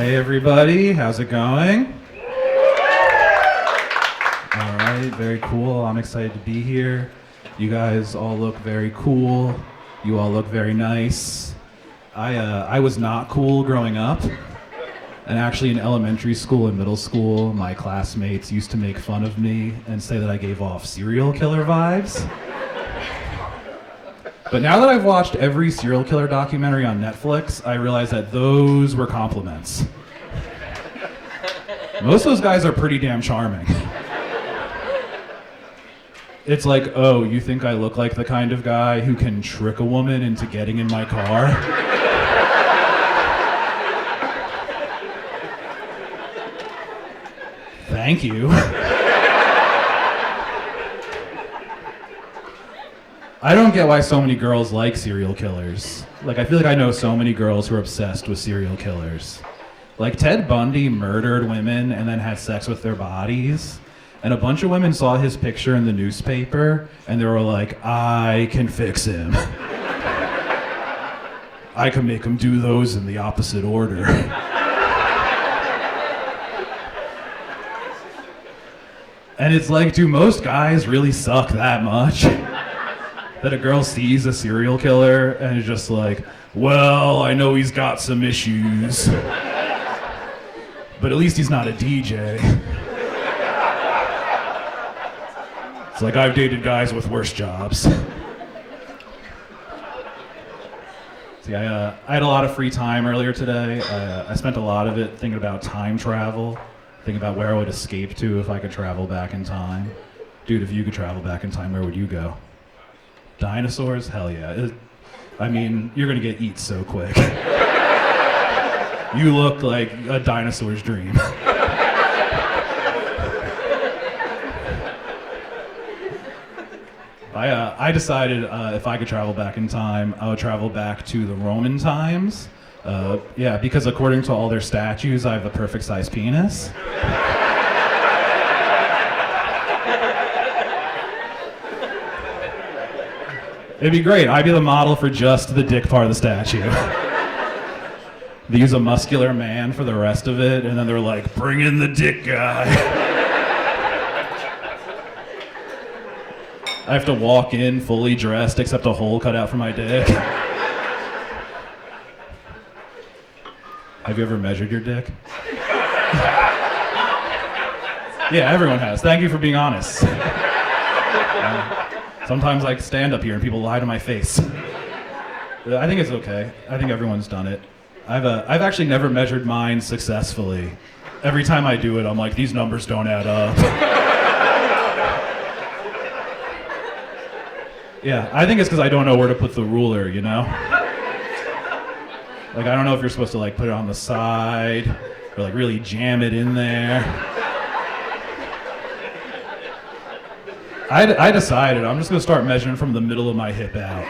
Hey everybody, how's it going? All right, very cool. I'm excited to be here. You guys all look very cool. You all look very nice. I was not cool growing up. And actually in elementary school and middle school, my classmates used to make fun of me and say that I gave off serial killer vibes. But now that I've watched every serial killer documentary on Netflix, I realize that those were compliments. Most of those guys are pretty damn charming. It's like, oh, you think I look like the kind of guy who can trick a woman into getting in my car? Thank you. I don't get why so many girls like serial killers. Like, I feel like I know so many girls who are obsessed with serial killers. Like, Ted Bundy murdered women and then had sex with their bodies. And a bunch of women saw his picture in the newspaper and they were like, I can fix him. I can make him do those in the opposite order. And it's like, do most guys really suck that much? That a girl sees a serial killer and is just like, well, I know he's got some issues, but at least he's not a DJ. It's like, I've dated guys with worse jobs. See, I had a lot of free time earlier today. I spent a lot of it thinking about time travel, thinking about where I would escape to if I could travel back in time. Dude, if you could travel back in time, where would you go? Dinosaurs? Hell yeah. I mean, you're gonna get eat so quick. You look like a dinosaur's dream. I decided if I could travel back in time, I would travel back to the Roman times. Yeah, because according to all their statues, I have the perfect size penis. It'd be great. I'd be the model for just the dick part of the statue. They use a muscular man for the rest of it, and then they're like, bring in the dick guy. I have to walk in fully dressed, except a hole cut out for my dick. Have you ever measured your dick? Yeah, everyone has. Thank you for being honest. Sometimes I stand up here and people lie to my face. I think it's okay. I think everyone's done it. I've actually never measured mine successfully. Every time I do it, I'm like, these numbers don't add up. Yeah, I think it's because I don't know where to put the ruler, you know? Like, I don't know if you're supposed to like put it on the side or like really jam it in there. I decided I'm just gonna start measuring from the middle of my hip out.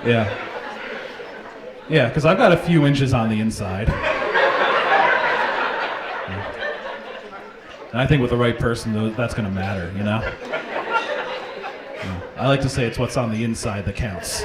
Yeah. Yeah, because I've got a few inches on the inside. And I think with the right person, that's gonna matter, you know? Yeah. I like to say it's what's on the inside that counts.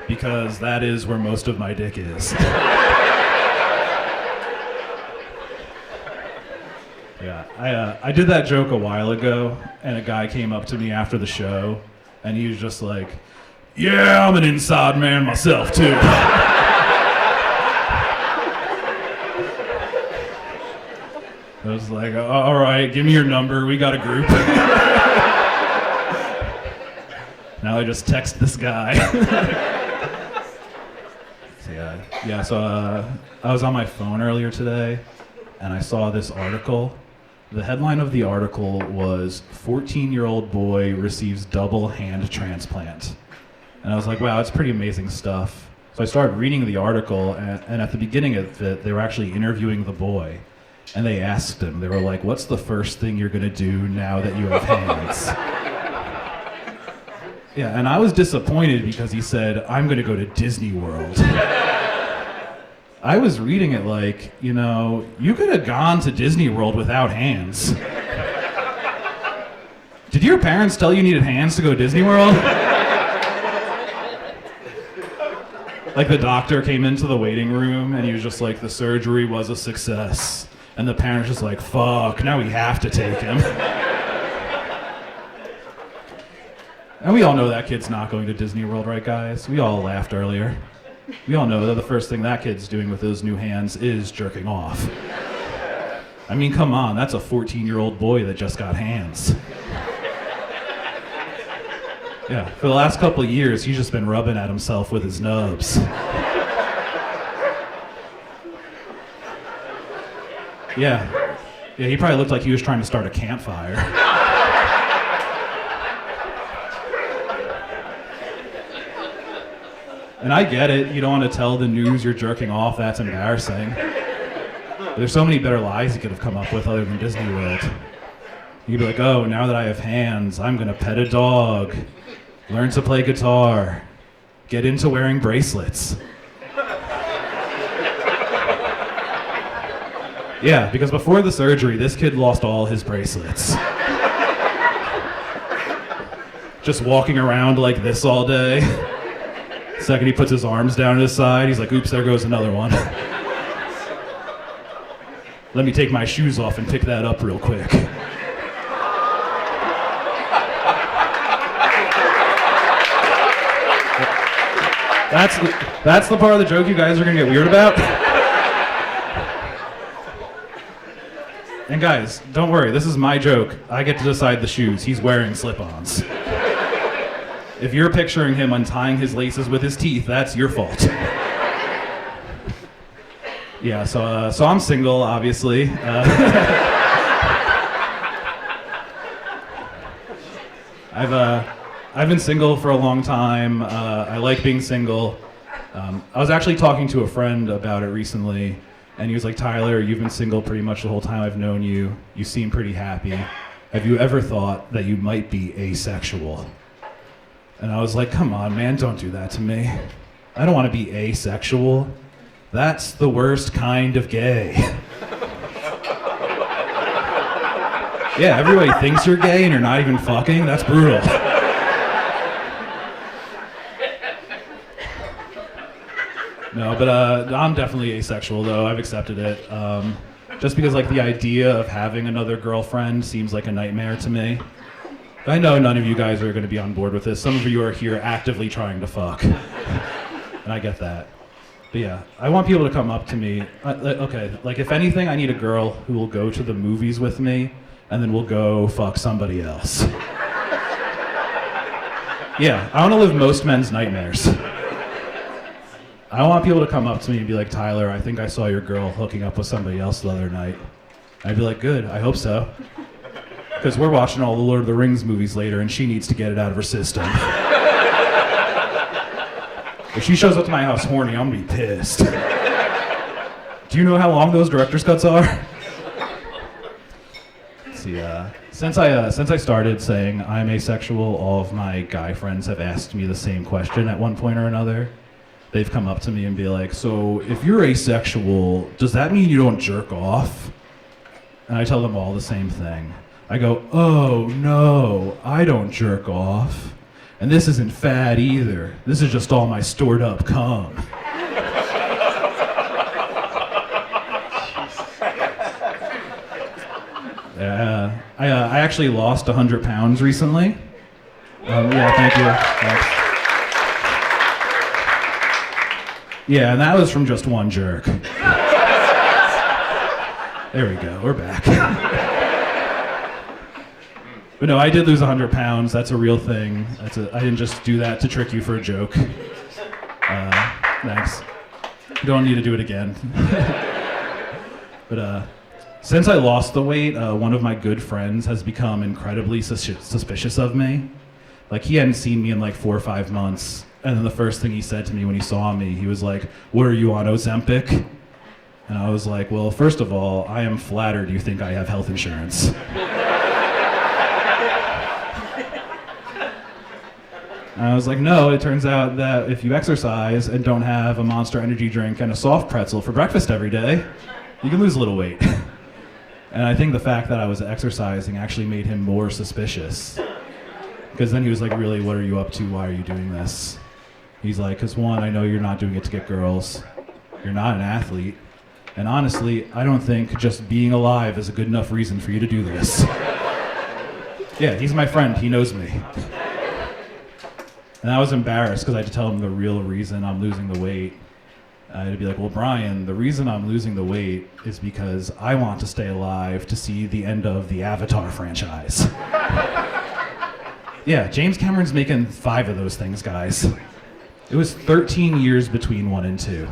Because that is where most of my dick is. Yeah, I did that joke a while ago, and a guy came up to me after the show, and he was just like, yeah, I'm an inside man myself, too. I was like, all right, give me your number, we got a group. Now I just text this guy. So I was on my phone earlier today, and I saw this article. The headline of the article was, 14-year-old boy receives double hand transplant. And I was like, wow, that's pretty amazing stuff. So I started reading the article, and at the beginning of it, they were actually interviewing the boy. And they asked him, they were like, what's the first thing you're gonna do now that you have hands? Yeah, and I was disappointed because he said, I'm gonna go to Disney World. I was reading it like, you know, you could have gone to Disney World without hands. Did your parents tell you needed hands to go to Disney World? Like the doctor came into the waiting room and he was just like, the surgery was a success. And the parents just like, fuck, now we have to take him. And we all know that kid's not going to Disney World, right guys? We all laughed earlier. We all know that the first thing that kid's doing with those new hands is jerking off. I mean, come on, that's a 14-year-old boy that just got hands. Yeah, for the last couple of years, he's just been rubbing at himself with his nubs. Yeah, he probably looked like he was trying to start a campfire. And I get it, you don't want to tell the news you're jerking off, that's embarrassing. But there's so many better lies you could have come up with other than Disney World. You could be like, oh, now that I have hands, I'm gonna pet a dog, learn to play guitar, get into wearing bracelets. Yeah, because before the surgery, this kid lost all his bracelets. Just walking around like this all day. The second he puts his arms down at his side, he's like, oops, there goes another one. Let me take my shoes off and pick that up real quick. That's the part of the joke you guys are gonna get weird about? And guys, don't worry, this is my joke. I get to decide the shoes. He's wearing slip-ons. If you're picturing him untying his laces with his teeth, that's your fault. Yeah, so I'm single, obviously. I've been single for a long time. I like being single. I was actually talking to a friend about it recently, and he was like, Tyler, you've been single pretty much the whole time I've known you. You seem pretty happy. Have you ever thought that you might be asexual? And I was like, come on, man, don't do that to me. I don't want to be asexual. That's the worst kind of gay. Yeah, everybody thinks you're gay and you're not even fucking. That's brutal. No, but I'm definitely asexual, though. I've accepted it. Just because, like, the idea of having another girlfriend seems like a nightmare to me. I know none of you guys are going to be on board with this. Some of you are here actively trying to fuck. And I get that. But yeah, I want people to come up to me. Okay, like, if anything, I need a girl who will go to the movies with me, and then we'll go fuck somebody else. Yeah, I want to live most men's nightmares. I want people to come up to me and be like, Tyler, I think I saw your girl hooking up with somebody else the other night. I'd be like, good, I hope so. Because we're watching all the Lord of the Rings movies later and she needs to get it out of her system. If she shows up to my house horny, I'm gonna be pissed. Do you know how long those director's cuts are? Let's see, since I started saying I'm asexual, all of my guy friends have asked me the same question at one point or another. They've come up to me and be like, so if you're asexual, does that mean you don't jerk off? And I tell them all the same thing. I go, oh no, I don't jerk off. And this isn't fat either. This is just all my stored up cum. Yeah, I actually lost 100 pounds recently. Yeah, thank you. Thanks. Yeah, and that was from just one jerk. There we go, we're back. But no, I did lose 100 pounds. That's a real thing. I didn't just do that to trick you for a joke. Thanks. Don't need to do it again. But since I lost the weight, one of my good friends has become incredibly suspicious of me. Like, he hadn't seen me in like 4 or 5 months. And then the first thing he said to me when he saw me, he was like, what, are you on Ozempic? And I was like, well, first of all, I am flattered you think I have health insurance. And I was like, no, it turns out that if you exercise and don't have a Monster Energy drink and a soft pretzel for breakfast every day, you can lose a little weight. And I think the fact that I was exercising actually made him more suspicious. Because then he was like, really, what are you up to? Why are you doing this? He's like, because one, I know you're not doing it to get girls. You're not an athlete. And honestly, I don't think just being alive is a good enough reason for you to do this. Yeah, he's my friend. He knows me. And I was embarrassed because I had to tell him the real reason I'm losing the weight. I had to be like, well, Brian, the reason I'm losing the weight is because I want to stay alive to see the end of the Avatar franchise. Yeah, James Cameron's making 5 of those things, guys. It was 13 years between 1 and 2.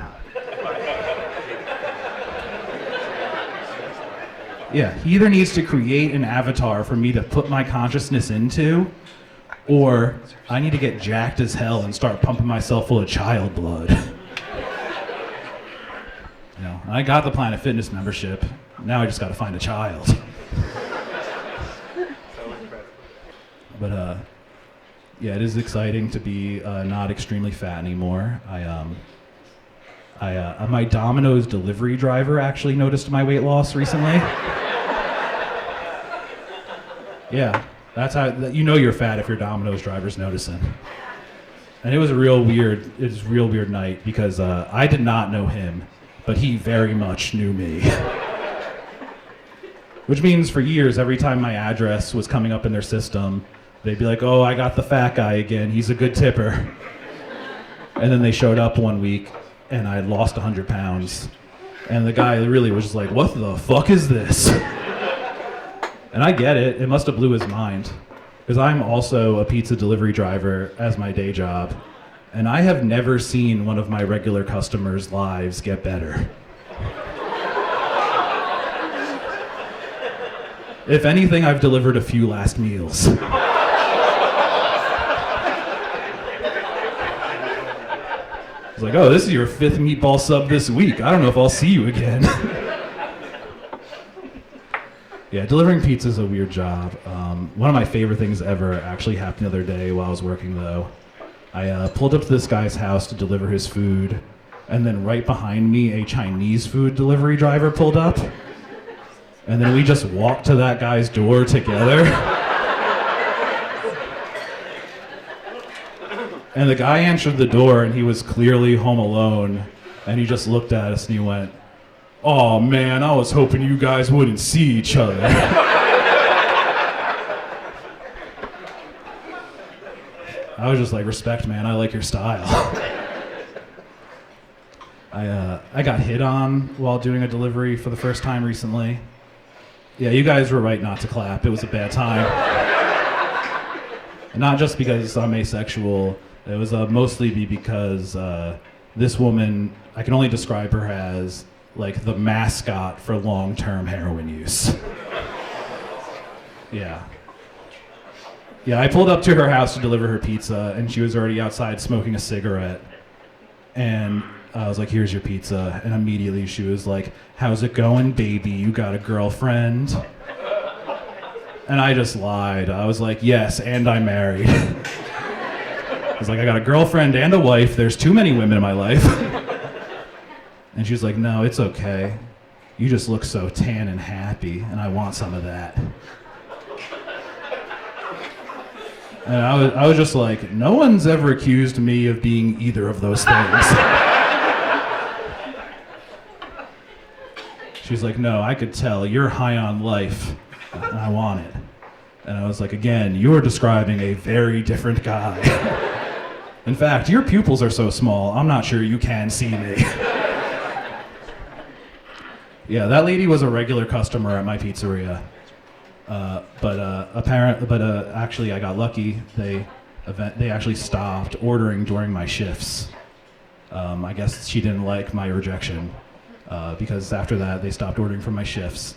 Yeah, he either needs to create an avatar for me to put my consciousness into, or I need to get jacked as hell and start pumping myself full of child blood. You know, I got the Planet Fitness membership. Now I just got to find a child. But yeah, it is exciting to be not extremely fat anymore. My Domino's delivery driver actually noticed my weight loss recently. Yeah, that's how you know you're fat if your Domino's driver's noticing. And it was a real weird night because I did not know him, but he very much knew me. Which means for years, every time my address was coming up in their system, they'd be like, oh, I got the fat guy again, he's a good tipper. And then they showed up one week and I had lost 100 pounds. And the guy really was just like, what the fuck is this? And I get it must have blew his mind. Because I'm also a pizza delivery driver as my day job. And I have never seen one of my regular customers' lives get better. If anything, I've delivered a few last meals. It's like, oh, this is your 5th meatball sub this week. I don't know if I'll see you again. Yeah, delivering pizza is a weird job. One of my favorite things ever actually happened the other day while I was working, though. I pulled up to this guy's house to deliver his food, and then right behind me, a Chinese food delivery driver pulled up. And then we just walked to that guy's door together. And the guy answered the door, and he was clearly home alone. And he just looked at us, and he went, oh man, I was hoping you guys wouldn't see each other. I was just like, respect, man, I like your style. I got hit on while doing a delivery for the first time recently. Yeah, you guys were right not to clap. It was a bad time. And not just because I'm asexual. It was mostly because this woman, I can only describe her as like the mascot for long-term heroin use. Yeah. Yeah, I pulled up to her house to deliver her pizza, and she was already outside smoking a cigarette. And I was like, here's your pizza. And immediately she was like, how's it going, baby? You got a girlfriend? And I just lied. I was like, yes, and I'm married. I was like, I got a girlfriend and a wife. There's too many women in my life. And she was like, no, it's okay. You just look so tan and happy, and I want some of that. And I was just like, no one's ever accused me of being either of those things. She's like, no, I could tell. You're high on life, and I want it. And I was like, again, you're describing a very different guy. In fact, your pupils are so small, I'm not sure you can see me. Yeah, that lady was a regular customer at my pizzeria. Actually, I got lucky. They actually stopped ordering during my shifts. I guess she didn't like my rejection, because after that, they stopped ordering from my shifts.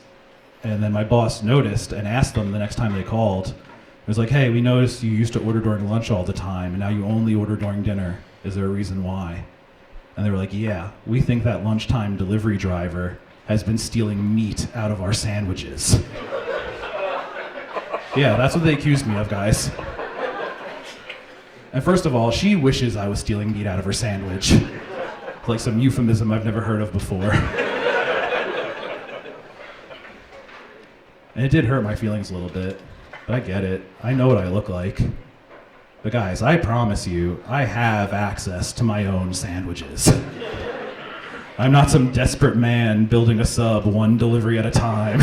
And then my boss noticed and asked them the next time they called. It was like, hey, we noticed you used to order during lunch all the time, and now you only order during dinner. Is there a reason why? And they were like, yeah, we think that lunchtime delivery driver has been stealing meat out of our sandwiches. Yeah, that's what they accused me of, guys. And first of all, she wishes I was stealing meat out of her sandwich. Like some euphemism I've never heard of before. And it did hurt my feelings a little bit, but I get it. I know what I look like. But guys, I promise you, I have access to my own sandwiches. I'm not some desperate man building a sub one delivery at a time.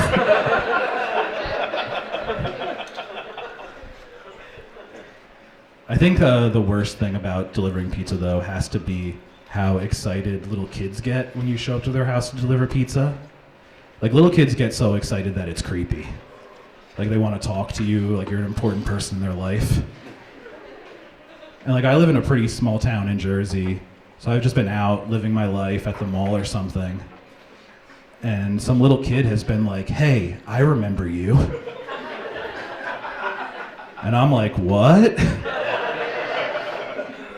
I think the worst thing about delivering pizza, though, has to be how excited little kids get when you show up to their house to deliver pizza. Like, little kids get so excited that it's creepy. Like, they want to talk to you, like you're an important person in their life. And like, I live in a pretty small town in Jersey, so I've just been out living my life at the mall or something. And some little kid has been like, hey, I remember you. And I'm like, what?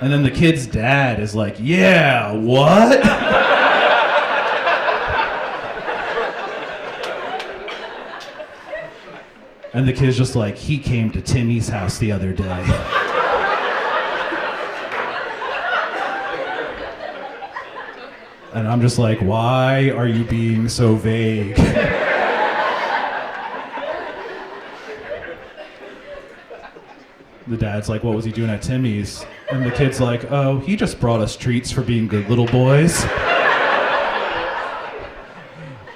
And then the kid's dad is like, yeah, what? And the kid's just like, he came to Timmy's house the other day. And I'm just like, why are you being so vague? The dad's like, what was he doing at Timmy's? And the kid's like, oh, he just brought us treats for being good little boys.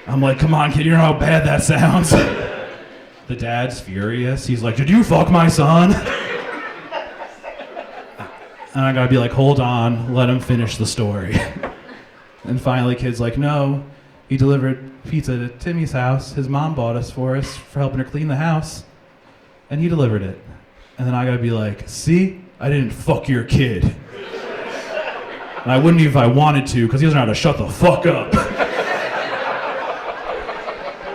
I'm like, come on, kid, you know how bad that sounds? The dad's furious. He's like, did you fuck my son? And I gotta be like, hold on, let him finish the story. And finally, kid's like, no, he delivered pizza to Timmy's house. His mom bought us for helping her clean the house. And he delivered it. And then I gotta be like, see, I didn't fuck your kid. And I wouldn't even if I wanted to, because he doesn't know how to shut the fuck up.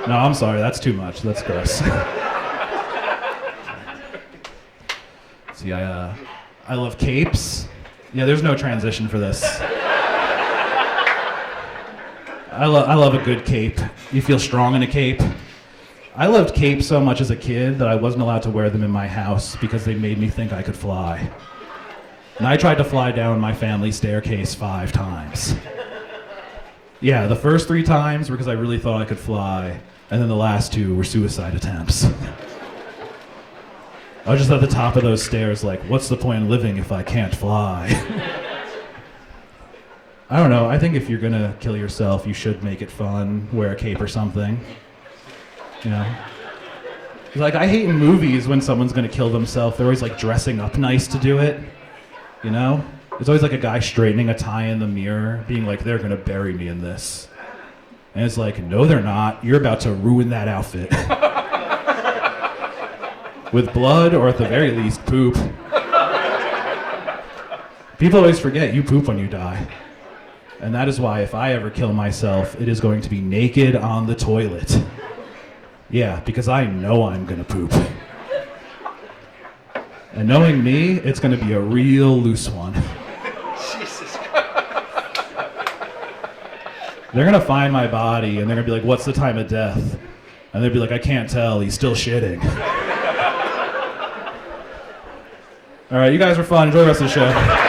No, I'm sorry, that's too much. That's gross. See, I love capes. Yeah, there's no transition for this. I love a good cape. You feel strong in a cape. I loved capes so much as a kid that I wasn't allowed to wear them in my house because they made me think I could fly. And I tried to fly down my family staircase 5 times. Yeah, the first 3 times were because I really thought I could fly, and then the last 2 were suicide attempts. I was just at the top of those stairs like, what's the point in living if I can't fly? I don't know, I think if you're gonna kill yourself, you should make it fun, wear a cape or something. You know? Like, I hate in movies when someone's gonna kill themselves, they're always like dressing up nice to do it. You know? There's always like a guy straightening a tie in the mirror, being like, they're gonna bury me in this. And it's like, no they're not, you're about to ruin that outfit. With blood, or at the very least, poop. People always forget you poop when you die. And that is why if I ever kill myself, it is going to be naked on the toilet. Yeah, because I know I'm gonna poop. And knowing me, it's gonna be a real loose one. Jesus Christ. They're gonna find my body and they're gonna be like, what's the time of death? And they'll be like, I can't tell, he's still shitting. All right, you guys were fun, enjoy the rest of the show.